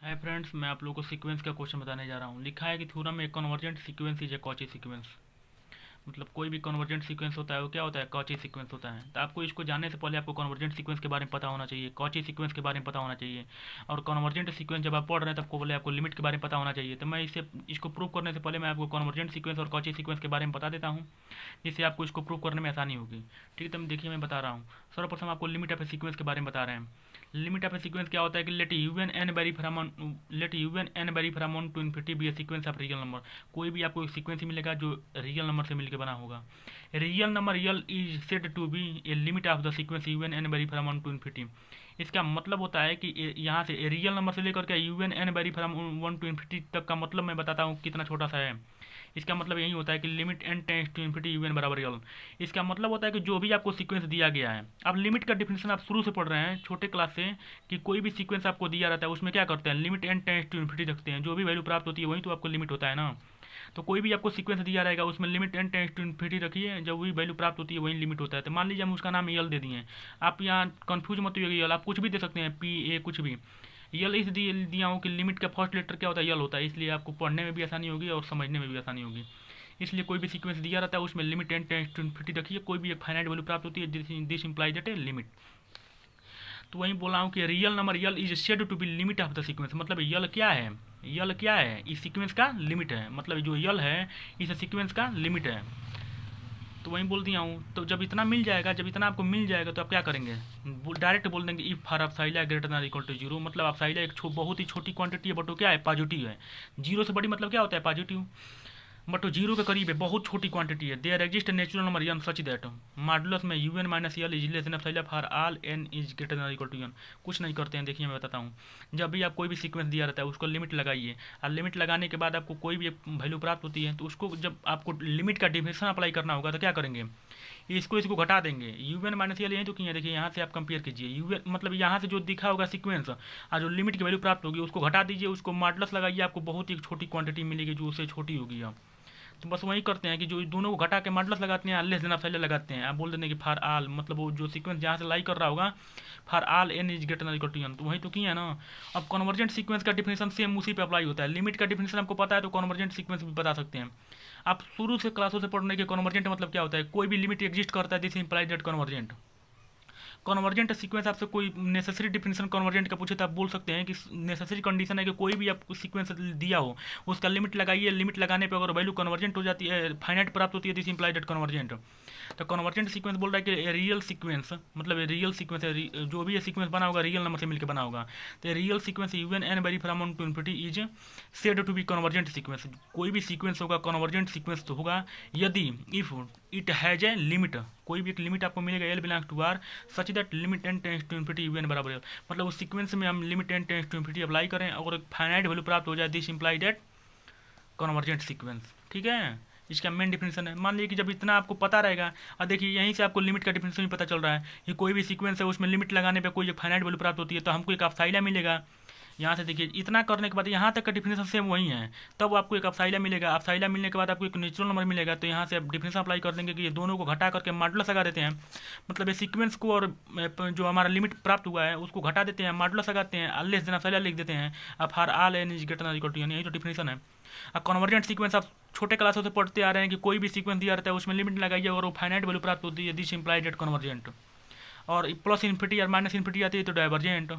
Hi friends, मैं आप लोगों को सीक्वेंस का क्वेश्चन बताने जा रहा हूँ। लिखा है कि थ्योरम में convergent sequence is a Cauchy sequence. मतलब कोई भी कन्वर्जेंट सीक्वेंस होता है वो क्या होता है? कॉची सीक्वेंस होता है। तो आपको इसको जानने से पहले आपको कन्वर्जेंट सीक्वेंस के बारे में पता होना चाहिए, कॉची सीक्वेंस के बारे में पता होना चाहिए। और कन्वर्जेंट सीक्वेंस जब आप पढ़ रहे हैं तब आपको पहले आपको लिमिट के बारे में पता होना चाहिए। तो मैं इसको प्रूव करने से पहले मैं आपको कन्वर्जेंट सीक्वेंस और कॉची सीक्वेंस के बारे में बता देता हूँ, जिससे आपको इसको प्रूव करने में आसानी होगी। ठीक है, तो देखिए मैं बता रहा हूँ। सर्वप्रथम आपको लिमिट ऑफ ए सीक्वेंस के बारे में बता रहे हैं। लिमिट ऑफ ए सीक्वेंस क्या होता है कि let U N N very from 1 to infinity be a sequence of real number. कोई भी आपको एक सीक्वेंस मिलेगा जो रियल नंबर से मिलकर बना होगा। Real number real is said to be a limit of the sequence U N N very from 1 to infinity। इसका मतलब होता है कि यहाँ से रियल नंबर से लेकर के U N N very from 1 to infinity तक का मतलब मैं बताता हूँ कितना छोटा सा है। इसका मतलब यही होता है कि limit N tends to infinity U N बराबर यल। इसका मतलब होता है कि जो भी आपको सीक्वेंस दिया गया है, अब लिमिट का डिफिनेशन आप शुरू से पढ़ रहे हैं छोटे क्लास से, कि कोई भी सीक्वेंस आपको दिया रहता है उसमें क्या करते हैं, limit N tends to infinity रखते हैं। जो भी वैल्यू प्राप्त होती है वही तो आपको लिमिट होता है ना। तो कोई भी आपको सीक्वेंस दिया रहेगा उसमें limit N tends to infinity रखिए, जब वही वैल्यू प्राप्त होती है वही लिमिट होता है। तो मान लीजिए हम उसका नाम यल दे दिए। आप यहाँ कंफ्यूज मत होइएगा, यल आप कुछ भी दे सकते हैं, पी ए कुछ भी। यल इस दिया हूँ कि लिमिट का फर्स्ट लेटर क्या होता है, यल होता है, इसलिए आपको पढ़ने में भी आसानी होगी और समझने में भी आसानी होगी। इसलिए कोई भी सीक्वेंस दिया रहता है उसमें limit N tends to infinity रखिए। कोई भी एक फाइनाइट वैल्यू प्राप्त होती है, this implies that a limit. तो वही बोला हूँ कि real number L is said to be limit of the sequence. मतलब यल क्या है? यल क्या है? इस सीक्वेंस का लिमिट है। मतलब जो यल है इस सीक्वेंस का लिमिट है। तो वही बोल दिया हूँ। तो जब इतना मिल जाएगा, जब इतना आपको मिल जाएगा तो आप क्या करेंगे, डायरेक्ट बोल देंगे if for epsilon greater than equal to zero. मतलब अपसाइला एक बहुत ही छोटी क्वांटिटी है बट वो क्या है, पॉजिटिव है। जीरो से बड़ी मतलब क्या होता है, पॉजिटिव। बट वो जीरो के करीब है, बहुत छोटी क्वांटिटी है। There exist natural number N such that modulus में U N minus L is less than epsilon for all N is greater than equal to N. कुछ नहीं करते हैं, देखिए मैं बताता हूँ। जब भी आप कोई भी सीक्वेंस दिया रहता है उसको लिमिट लगाइए, और लिमिट लगाने के बाद आपको कोई भी वैल्यू प्राप्त होती है तो उसको जब आपको लिमिट का डिफिनेशन अप्लाई करना होगा तो क्या करेंगे, इसको घटा देंगे। यू एन माइनस यल यही तो किए, देखिए यहाँ से आप कंपेयर कीजिए। यू एन मतलब यहाँ से जो दिखा होगा सीक्वेंस और जो लिमिट की वैल्यू प्राप्त होगी उसको घटा दीजिए, उसको मॉडुलस लगाइए, आपको बहुत ही छोटी क्वांटिटी मिलेगी जो उससे छोटी होगी। अब तो बस वही करते हैं कि जो दोनों को घटा के मॉडुलस लगाते हैं, लेस देन एप्सिलॉन लगाते हैं। आप बोल देते हैं कि फॉर ऑल, मतलब वो जो सीक्वेंस जहाँ से लाई कर रहा होगा, for all N is greater than equal to N. तो वही तो किया है ना। अब कन्वर्जेंट सीक्वेंस का डिफिनेशन सेम उसी पे अप्लाई होता है। लिमिट का डिफिनेशन आपको पता है तो कन्वर्जेंट सीक्वेंस भी बता सकते हैं। आप शुरू से क्लासों से पढ़ने के कन्वर्जेंट मतलब क्या होता है, कोई भी लिमिट एग्जिस्ट करता है, this implies that convergent. Convergent sequence आपसे कोई नेसेसरी डिफिनेशन कन्वर्जेंट का पूछे तो आप बोल सकते हैं कि नेसेसरी कंडीशन है कि कोई भी आपको सीक्वेंस दिया हो उसका लिमिट लगाइए, लिमिट लगाने पे अगर वैल्यू कन्वर्जेंट हो जाती है, फाइनाइट प्राप्त होती है, दिस इंप्लाइज दैट कन्वर्जेंट। तो कन्वर्जेंट सीक्वेंस बोल रहा है कि रियल सीक्वेंस, मतलब रियल सीक्वेंस है, जो भी ये सीक्वेंस बना होगा रियल नंबर से मिलकर बना होगा। तो real sequence even N very from 1 to infinity is said to be convergent sequence. कोई भी सीक्वेंस होगा कन्वर्जेंट सीक्वेंस तो होगा यदि if it has a limit, कोई भी एक लिमिट आपको मिलेगा L belongs to R such that limit N tends to infinity U N बराबर एल। मतलब उस सीक्वेंस में हम limit N tends to infinity apply करें और एक फाइनाइट वैल्यू प्राप्त हो जाए, this imply that convergent sequence. ठीक है, इसका मेन डिफिनेशन है। मान लीजिए कि जब इतना आपको पता रहेगा, और देखिए यहीं से आपको लिमिट का डिफिनेशन भी पता चल रहा है कि कोई भी सीक्वेंस है उसमें लिमिट लगाने पे कोई एक फाइनाइट वैल्यू प्राप्त होती है तो हमको एक अपसाइला मिलेगा। यहाँ से देखिए इतना करने के बाद यहाँ तक का डिफिनेशन सेम वही है, तब आपको एक अपसाइला मिलेगा। अपसाइला मिलने के बाद आपको एक नेचुरल नंबर मिलेगा। तो यहाँ से आप डिफिनेशन अप्लाई कर देंगे कि ये दोनों को घटा करके मॉडुलस लगा देते हैं। मतलब ये सीक्वेंस को और जो हमारा लिमिट प्राप्त हुआ है उसको घटा देते हैं, मॉडुलस लगाते हैं, लेस देन अपसाइला लिख देते हैं। अब for all N is greater than equal to N, यही तो डिफिनेशन है। अब कन्वर्जेंट सीक्वेंस आप छोटे क्लासों से पढ़ते आ रहे हैं कि कोई भी सीक्वेंस दिया रहता है उसमें लिमिट लगाइए और वो फाइनाइट वैल्यू प्राप्त होती है, दिस इंप्लाइज दैट कन्वर्जेंट। और प्लस इन्फिनिटी और माइनस इन्फिनिटी आती है तो डाइवर्जेंट।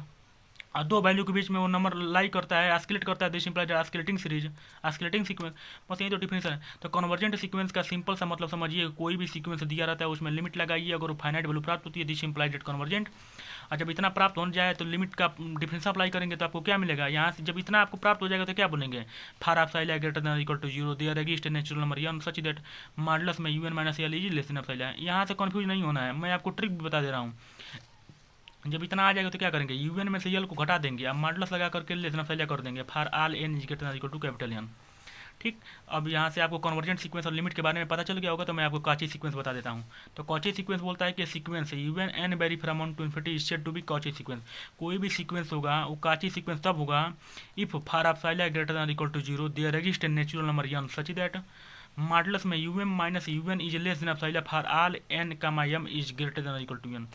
और दो वैल्यू के बीच में वो नंबर लाई करता है, एस्केलेट करता है, this implies escalating series, escalating sequence. बस यही तो डिफिनेशन है। तो कन्वर्जेंट सीक्वेंस का सिंपल सा मतलब समझिए, कोई भी सीक्वेंस दिया रहता है उसमें लिमिट लगाइए, अगर वो फाइनाइट वैल्यू प्राप्त होती है, दिस इंप्लाइज दैट कन्वर्जेंट। और जब इतना प्राप्त हो जाए तो लिमिट का डिफिनेशन अप्लाई करेंगे तो आपको क्या मिलेगा, यहाँ से जब इतना आपको प्राप्त हो जाएगा तो क्या बोलेंगे, for epsilon greater than equal to zero there exist a natural number N such that modulus में U N minus L is less than epsilon. यहाँ से कंफ्यूज नहीं होना है, मैं आपको ट्रिक भी बता दे रहा हूँ। जब इतना आ जाएगा तो क्या करेंगे, यू एन में से यल को घटा देंगे, अब मॉडुलस लगा करके लेस देन अपसाइला कर देंगे, for all N is greater than equal to capital N. ठीक, अब यहाँ से आपको कन्वर्जेंट सीक्वेंस और लिमिट के बारे में पता चल गया होगा, तो मैं आपको कॉची सीक्वेंस बता देता हूँ। तो कॉची सीक्वेंस बोलता है कि sequence U N N very from 1 to infinity is said to be Cauchy sequence. कोई भी सीक्वेंस होगा वो कॉची सीक्वेंस तब होगा if for epsilon greater than equal to zero there exist a natural number N such that, modulus में U M minus U N is less than epsilon for all N comma M is greater than equal to N.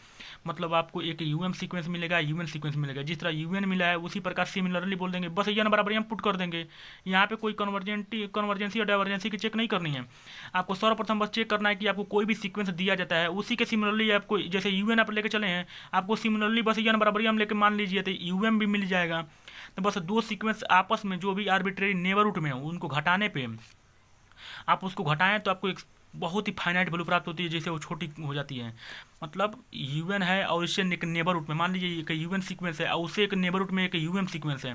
मतलब आपको एक you M sequence मिलेगा, you N sequence मिलेगा, जिस तरह you N मिला है उसी प्रकार सिमिलरली बोल देंगे, बस एन बराबर एम पुट कर देंगे। यहाँ पे कोई कन्वर्जेंसी और डाइवर्जेंसी की चेक नहीं करनी है, आपको सर्वप्रथम बस चेक करना है कि आपको कोई भी सीक्वेंस दिया जाता है उसी के सिमिलरली आपको, जैसे यू एन आप लेके चले हैं, आपको सिमिलरली बस एन बराबर एम लेके मान लीजिए तो यू एम भी मिल जाएगा। तो बस दो सीक्वेंस आपस में जो भी आर्बिट्रेरी नेबरहुड में हो उनको घटाने पे आप उसको घटाएं तो आपको एक बहुत ही फाइनाइट वैल्यू प्राप्त होती है, जैसे वो छोटी हो जाती है। मतलब यू एन है और इससे एक नेबरहुड में मान लीजिए एक यू एन सीक्वेंस है और उससे एक नेबरहुड में एक यू एम सीक्वेंस है,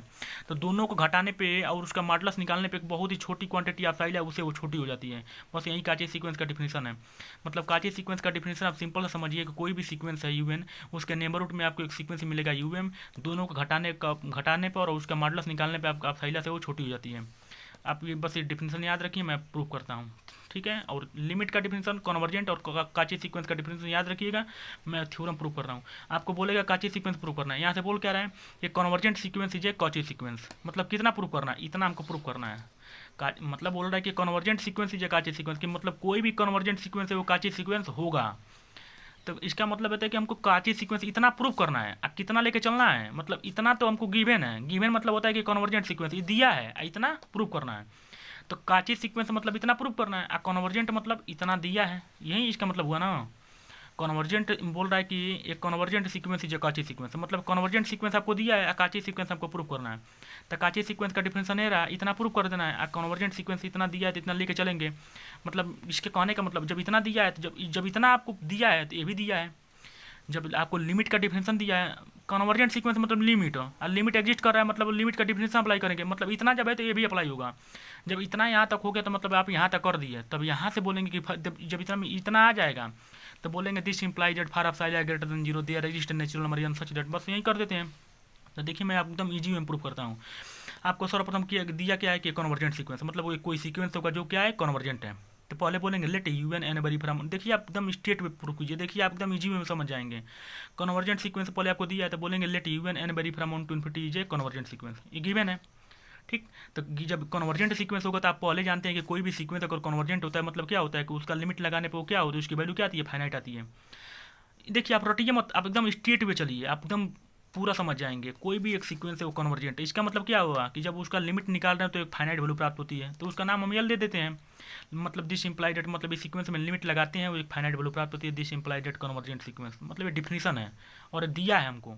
तो दोनों को घटाने पे और उसका मॉडुलस निकालने पे एक बहुत ही छोटी क्वांटिटी आप साइल है उससे वो छोटी हो जाती है। बस यही काचे सीक्वेंस का डिफिनेशन है। मतलब काचे सीक्वेंस का डिफिनेशन आप सिंपल से समझिए कि कोई भी सीक्वेंस है यू एन, उसके नेबरहुड में आपको एक सीक्वेंस मिलेगा यू एम, दोनों को घटाने पर और उसका मॉडुलस निकालने पर आप साइला से वो छोटी हो जाती है। आप ये बस ये डिफिनेशन याद रखिए, मैं प्रूव करता हूँ, ठीक है। और लिमिट का डिफिनेशन, कन्वर्जेंट और काची सीक्वेंस का डिफिनेशन याद रखिएगा, मैं थ्योरम प्रूव कर रहा हूँ। आपको बोलेगा काची सीक्वेंस प्रूव करना है, यहाँ से बोल क्या रहा है कि convergent sequence is a Cauchy sequence. मतलब कितना प्रूव करना है, इतना हमको प्रूव करना है। मतलब बोल रहा है कि convergent sequence is a Cauchy sequence, कि मतलब कोई भी कन्वर्जेंट सीक्वेंस है वो काची सीक्वेंस होगा। तो इसका मतलब है कि हमको काची सीक्वेंस इतना प्रूव करना है। अब कितना लेके चलना है, मतलब इतना तो हमको गिवन है, गिवन मतलब होता है कि कन्वर्जेंट सीक्वेंस ये दिया है, इतना प्रूव करना है। तो काची सीक्वेंस मतलब इतना प्रूव करना है, और कन्वर्जेंट मतलब इतना दिया है, यही इसका मतलब हुआ ना। कन्वर्जेंट बोल रहा है कि एक कन्वर्जेंट सीक्वेंस इज काची सीक्वेंस, मतलब कन्वर्जेंट सीक्वेंस आपको दिया है, काची सीक्वेंस आपको प्रूव करना है। तो काची सीक्वेंस का डिफरेंस नहीं रहा, इतना प्रूव कर देना है। कन्वर्जेंट सीक्वेंस इतना दिया है तो इतना लेके चलेंगे। मतलब इसके कहने का मतलब जब इतना दिया है तो जब इतना आपको दिया है तो ये भी दिया है। जब आपको लिमिट का डिफिनेशन दिया है, कन्वर्जेंट सीक्वेंस मतलब लिमिट, और लिमिट एग्जिस्ट कर रहा है मतलब लिमिट का डिफिनेशन अप्लाई करेंगे। मतलब इतना जब है तो ये भी अप्लाई होगा। जब इतना यहाँ तक हो गया तो मतलब आप यहाँ तक कर दिए, तब यहाँ से बोलेंगे कि जब इतना आ जाएगा तो बोलेंगे this imply that for epsilon greater than 0 there exist natural number N such that, बस यही कर देते हैं। तो देखिए मैं एकदम ईजी में प्रूव करता हूँ। आपको सर्वप्रथम दिया क्या है कि कन्वर्जेंट सीक्वेंस, मतलब वो कोई सीक्वेंस होगा जो क्या है कन्वर्जेंट है। तो पहले बोलेंगे लेट यू एन एन बरी फ्रॉम, देखिए आप एकदम स्टेट में प्रूव कीजिए, देखिए आप एकदम इजी में समझ जाएंगे। कन्वर्जेंट सीक्वेंस पहले आपको दिया है तो बोलेंगे लेट यू एन एन बरी from 1 to infinity is a convergent sequence, ये गिवन है, ठीक। तो जब कन्वर्जेंट सीक्वेंस होगा तो आप पहले जानते हैं कि कोई भी सीक्वेंस अगर कन्वर्जेंट होता है मतलब क्या होता है कि उसका लिमिट लगाने पर वो क्या होता है, उसकी वैल्यू क्या आती है, फाइनाइट आती है। देखिए आप रटिए मत, आप एकदम स्ट्रेट में चलिए, आप एकदम पूरा समझ जाएंगे। कोई भी एक सीक्वेंस है वो कन्वर्जेंट है, इसका मतलब क्या हुआ कि जब उसका लिमिट निकाल रहे हैं तो एक फाइनाइट वैल्यू प्राप्त होती है, तो उसका नाम हम यल दे देते हैं। मतलब दिस इम्प्लाई डेट, मतलब इस सीक्वेंस में लिमिट लगाते हैं वो एक फाइनाइट वैल्यू प्राप्त होती है, this imply that convergent sequence, मतलब ये डिफिनेशन है और दिया है हमको।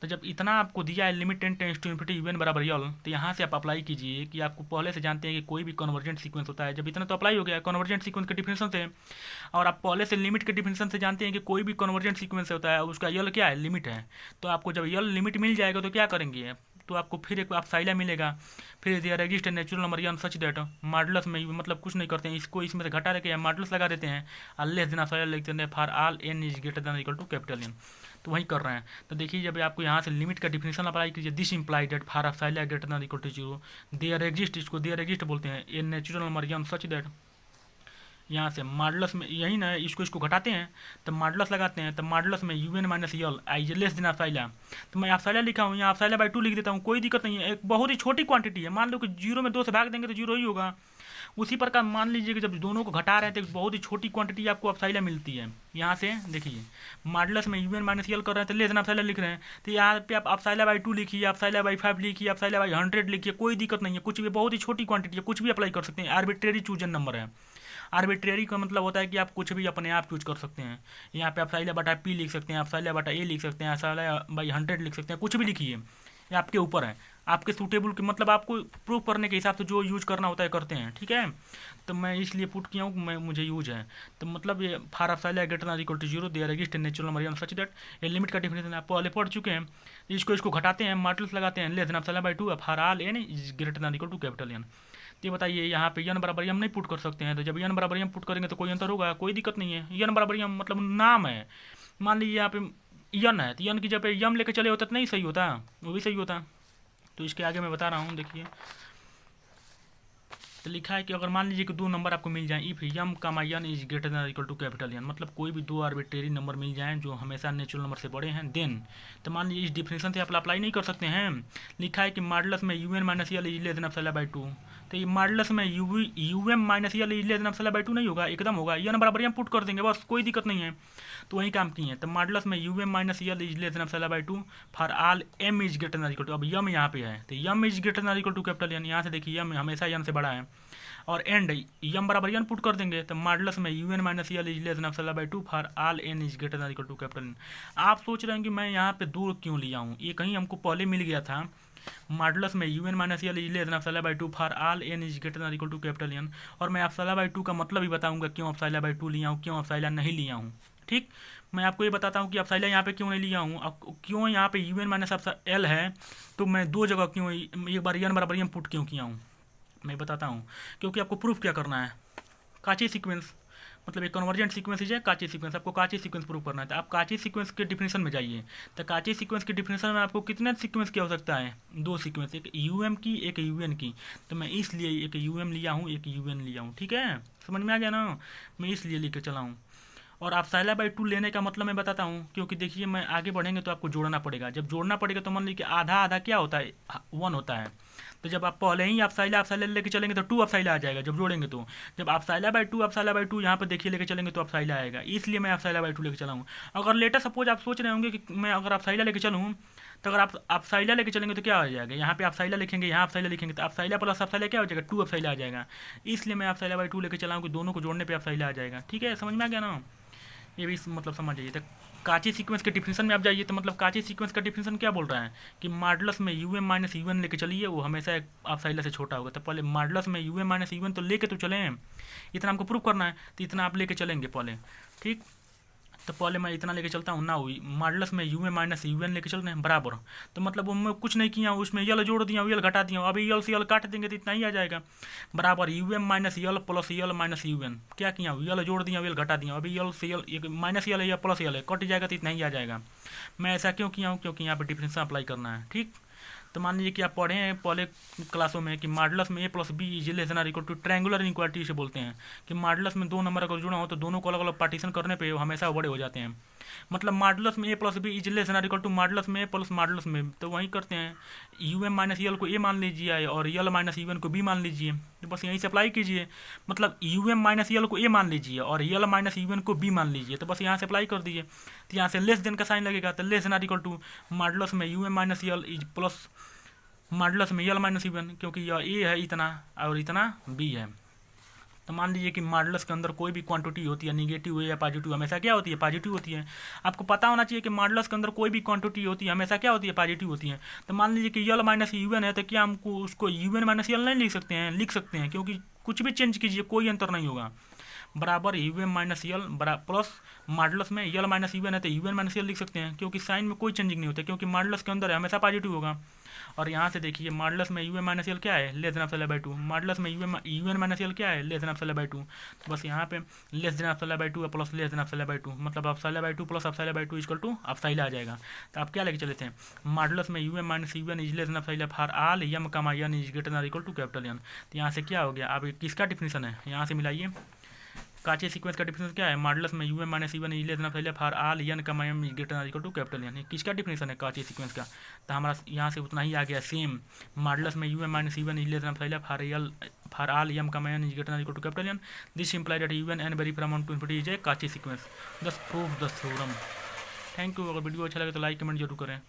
तो जब इतना आपको दिया है limit ten tends to infinity U N बराबर यल, तो यहाँ से आप अप्लाई कीजिए कि आपको पहले से जानते हैं कि कोई भी कन्वर्जेंट सीक्वेंस होता है। जब इतना तो अप्लाई हो गया कन्वर्जेंट सीक्वेंस के डिफिनेशन से, और आप पहले से लिमिट के डिफिनेशन से जानते हैं कि कोई भी कन्वर्जेंट सीक्वेंस होता है उसका यल क्या है, लिमिट है। तो आपको जब यल लिमिट मिल जाएगा तो क्या करेंगे, तो आपको फिर एक एप्सिलॉन मिलेगा, फिर there exist natural number N such that modulus में, मतलब कुछ नहीं करते हैं, इसको इसमें से घटा के मॉडुलस लगा देते हैं, और लेस देन एप्सिलॉन लिख देते हैं for all N is greater than equal to capital N. तो वही कर रहे हैं। तो देखिए जब आपको यहाँ से लिमिट का डिफिनेशन अप्लाई कीजिए, this imply that for epsilon greater than equal to 0 there exist, इसको देयर एग्जिस्ट बोलते हैं, N natural number N such that, यहाँ से मॉडुलस में यही ना, इसको घटाते हैं तो मॉडुलस लगाते हैं, तो मॉडुलस में U N minus L I less than epsilon, तो मैं एप्सिलॉन लिखा हूँ यहाँ एप्सिलॉन बाई 2 लिख देता हूँ, कोई दिक्कत नहीं है। एक बहुत ही छोटी क्वांटिटी है, मान लो कि 0 में 2 से भाग देंगे तो 0 ही होगा। उसी प्रकार मान लीजिए कि जब दोनों को घटा रहे हैं तो बहुत ही छोटी क्वांटिटी आपको एप्सिलॉन मिलती है। यहाँ से देखिए मॉडुलस में यू एन माइनस यल कर रहे हैं तो लेस देन एप्सिलॉन लिख रहे हैं, तो यहाँ पे आप एप्सिलॉन बाई 2 लिखिए, एप्सिलॉन बाई 5 लिखिए, एप्सिलॉन बाई 100 लिखिए, कोई दिक्कत नहीं है। कुछ भी बहुत ही छोटी क्वांटिटी है, कुछ भी अप्लाई कर सकते हैं, आर्बिट्रेरी चूजन नंबर है। आर्बिट्रेरी का मतलब होता है कि आप कुछ भी अपने आप चूज कर सकते हैं। यहाँ पे आप एप्सिलॉन बटा पी लिख सकते हैं, एप्सिलॉन बटा ए लिख सकते हैं, एप्सिलॉन बाई 100 लिख सकते हैं, कुछ भी लिखिए, ये आपके ऊपर है, आपके सूटेबल के, मतलब आपको प्रूफ करने के हिसाब से जो यूज करना होता है करते हैं, ठीक है। तो मैं इसलिए पुट किया हूँ, मैं मुझे यूज है। तो मतलब ये for epsilon greater than equal to 0 there exist natural number N such that, ये लिमिट का डिफिनेशन आप पहले पढ़ चुके हैं। इसको घटाते हैं, मॉडुलस लगाते हैं, less than epsilon by 2 for all N is greater than equal to capital N. ये बताइए यहाँ पे एन बराबर एम नहीं पुट कर सकते हैं, तो जब एन बराबर एम पुट करेंगे तो कोई अंतर होगा, कोई दिक्कत नहीं है। एन बराबर एम मतलब नाम है, मान लीजिए यहाँ पे एन है तो एन की जब एम लेके चले होता तो नहीं सही होता, वो भी सही होता। तो इसके आगे मैं बता रहा हूँ, देखिए तो लिखा है कि अगर मान लीजिए कि दो नंबर आपको मिल जाए, if M comma N is greater than equal to capital N, मतलब कोई भी दो आर्बिट्रेरी नंबर मिल जाएं जो हमेशा नेचुरल नंबर से बड़े हैं, देन तो मान लीजिए इस डिफिनेशन से आप अप्लाई नहीं कर सकते हैं। लिखा है कि मॉडुलस में U N minus L is less than epsilon by 2, तो ये मॉडुलस में U M minus L is less than epsilon by 2 नहीं होगा, एकदम होगा, यन बराबर हम पुट कर देंगे, बस कोई दिक्कत नहीं है। तो वही काम किए हैं। तो मॉडुलस में U M minus L is less than epsilon by 2 for all M is greater than equal to, अब यम यहाँ पे है तो M is greater than equal to capital N, यहाँ से देखिए यम हमेशा यन से बड़ा है, और एंड यम बराबर यन पुट कर देंगे। तो मॉडुलस में U N minus L is less than epsilon by 2 for all N is greater than equal to capital N. आप सोच रहे हैं कि मैं यहाँ पे दो क्यों लिया हूँ, ये कहीं हमको पहले मिल गया था मॉडुलस में U N minus L is less than epsilon by 2 for all N is greater than equal to capital N, और मैं एप्सिलॉन बाई 2 का मतलब भी बताऊंगा क्यों एप्सिलॉन बाई 2 लिया हूँ, क्यों एप्सिलॉन नहीं लिया हूँ। ठीक, मैं आपको ये बताता हूँ कि एप्सिलॉन यहाँ पे क्यों नहीं लिया हूँ, क्यों यहाँ पे यू एन माइनस एल है, तो मैं दो जगह क्यों एक बार यन बराबर यन पुट क्यों किया हूँ, मैं बताता हूँ। क्योंकि आपको प्रूफ क्या करना है, काची सीक्वेंस, मतलब एक कन्वर्जेंट सीक्वेंस है काची सीक्वेंस, आपको काची सीक्वेंस प्रूव करना है। तो आप काची सीक्वेंस के डिफिनेशन में जाइए। तो काची सीक्वेंस के डिफिनेशन में आपको कितने सीक्वेंस की आवश्यकता है, दो सीक्वेंस, एक यूएम की एक यूएन की। तो मैं इसलिए एक यूएम लिया हूँ एक यूएन लिया हूँ, ठीक है, समझ में आ गया ना, मैं इसलिए लेके चला हूँ। और आप एप्सिलॉन बाई 2 लेने का मतलब मैं बताता हूँ, क्योंकि देखिए मैं आगे बढ़ेंगे तो आपको जोड़ना पड़ेगा, जब जोड़ना पड़ेगा तो मान लीजिए आधा आधा क्या होता है, 1 होता है। तो जब आप पहले ही एप्सिलॉन लेके चलेंगे तो 2 एप्सिलॉन आ जाएगा जब जोड़ेंगे तो, जब एप्सिलॉन बाई 2 यहाँ पर देखिए लेके चलेंगे तो एप्सिलॉन आएगा, इसलिए मैं एप्सिलॉन बाई 2 लेके चला हूँ। अगर लेटर सपोज आप सोच रहे होंगे कि मैं अगर एप्सिलॉन लेके चलूँ, तो अगर आप एप्सिलॉन लेके चलेंगे तो क्या हो जाएगा, यहाँ पे एप्सिलॉन लिखेंगे यहाँ एप्सिलॉन लिखेंगे तो एप्सिलॉन प्लस एप्सिलॉन क्या हो जाएगा, 2 एप्सिलॉन आ जाएगा। इसलिए मैं एप्सिलॉन बाई 2 लेके चला हूँ कि दोनों को जोड़ने पर एप्सिलॉन आ जाएगा। ठीक है, समझ में आ गया ना, ये भी मतलब समझ जाइए। तो काची सीक्वेंस के डिफिनेशन में आप जाइए, तो मतलब काची सीक्वेंस का डिफिनेशन क्या बोल रहा है कि मॉडुलस में U M minus U N लेके चलिए, वो हमेशा एप्सिलॉन से छोटा होगा। तो पहले मॉडुलस में U M minus U N तो लेके तो चलें, इतना हमको प्रूव करना है, तो इतना आप लेके चलेंगे पहले। ठीक, तो पहले मैं इतना लेके चलता हूँ ना, हुई मॉडुलस में U M minus U N लेके चल रहे हैं बराबर, तो मतलब वो मैं कुछ नहीं किया, उसमें यल जोड़ दिया यल घटा दिया, अभी यल से यल काट देंगे तो इतना ही आ जाएगा, बराबर U M minus L plus L minus U N, क्या किया यल जोड़ दिया यल घटा दिया, अभी यल से यल माइनस यल है या प्लस यल है, कट जाएगा तो इतना ही आ जाएगा। मैं ऐसा क्यों किया हूँ, क्योंकि यहाँ पर डिफरेंशियल अप्लाई करना है। ठीक, तो मान लीजिए कि आप पढ़े हैं पहले क्लासों में कि मॉडुलस में A plus B is less than equal to triangular inequality से बोलते हैं कि मॉडुलस में दो नंबर अगर जुड़ा हो तो दोनों को अलग अलग पार्टीशन करने पे वो हमेशा बड़े हो जाते हैं। मतलब मॉडुलस में A plus B is less than equal to modulus में ए प्लस मॉडुलस में, तो वही करते हैं यू एम माइनस यल को ए मान लीजिए और यल माइनस यू एन को बी मान लीजिए, तो बस यहीं से अप्लाई कीजिए। मतलब यू एम माइनस यल को ए मान लीजिए और यल माइनस यू एन को बी मान लीजिए, तो बस यहाँ से अप्लाई कर दीजिए। तो यहाँ से लेस देन का साइन लगेगा, तो less than equal to modulus में U M minus L is plus modulus में यल माइनस यू एन, क्योंकि यह ए है इतना और इतना बी है। तो मान लीजिए कि मॉडुलस के अंदर कोई भी क्वांटिटी होती है, निगेटिव या पॉजिटिव, हमेशा क्या होती है, पॉजिटिव होती है। आपको पता होना चाहिए कि मॉडुलस के अंदर कोई भी क्वांटिटी होती है हमेशा क्या होती है, पॉजिटिव होती है। तो मान लीजिए कि यल माइनस यू एन है, तो क्या हमको उसको यू एन माइनस यल नहीं लिख सकते हैं, लिख सकते हैं, क्योंकि कुछ भी चेंज कीजिए कोई अंतर नहीं होगा, बराबर U M minus L plus modulus में यल माइनस यू एन है तो यू एन माइनस यल लिख सकते हैं, क्योंकि साइन में कोई चेंजिंग नहीं होता, क्योंकि मॉडुलस के अंदर हमेशा पॉजिटिव होगा। और यहाँ से देखिए मॉडुलस में यू एम माइनस यल क्या है, less than epsilon by 2, modulus में यू एन माइनस यल क्या है, लेस देन एप्सिलॉन बाई 2, तो बस यहाँ पे less than epsilon by 2 plus less than epsilon by 2, मतलब epsilon by 2 plus epsilon by 2 equal to epsilon आ जाएगा। तो आप क्या लेके चले थे, मॉडुलस में U M minus U N is less than epsilon for all M comma N is greater than equal to capital N. तो यहाँ से क्या हो गया, अब किसका डिफिनेशन है, यहाँ से मिलाइए। काची सीक्वेंस का डिफिनेशन क्या है, मॉडुलस में U M minus U N is less than epsilon for all N comma M is greater than equal to capital N, किसका डिफिनेशन है, काची सीक्वेंस का। तो हमारा यहाँ से उतना ही आ गया सेम, मॉडुलस में U M minus U N is less than epsilon for all M comma N is greater than equal to capital N, this imply that U N N very from 1 to infinity is a Cauchy sequence, thus prove the theorem. Thank you. अगर video अच्छा लगे तो like comment जरूर करें।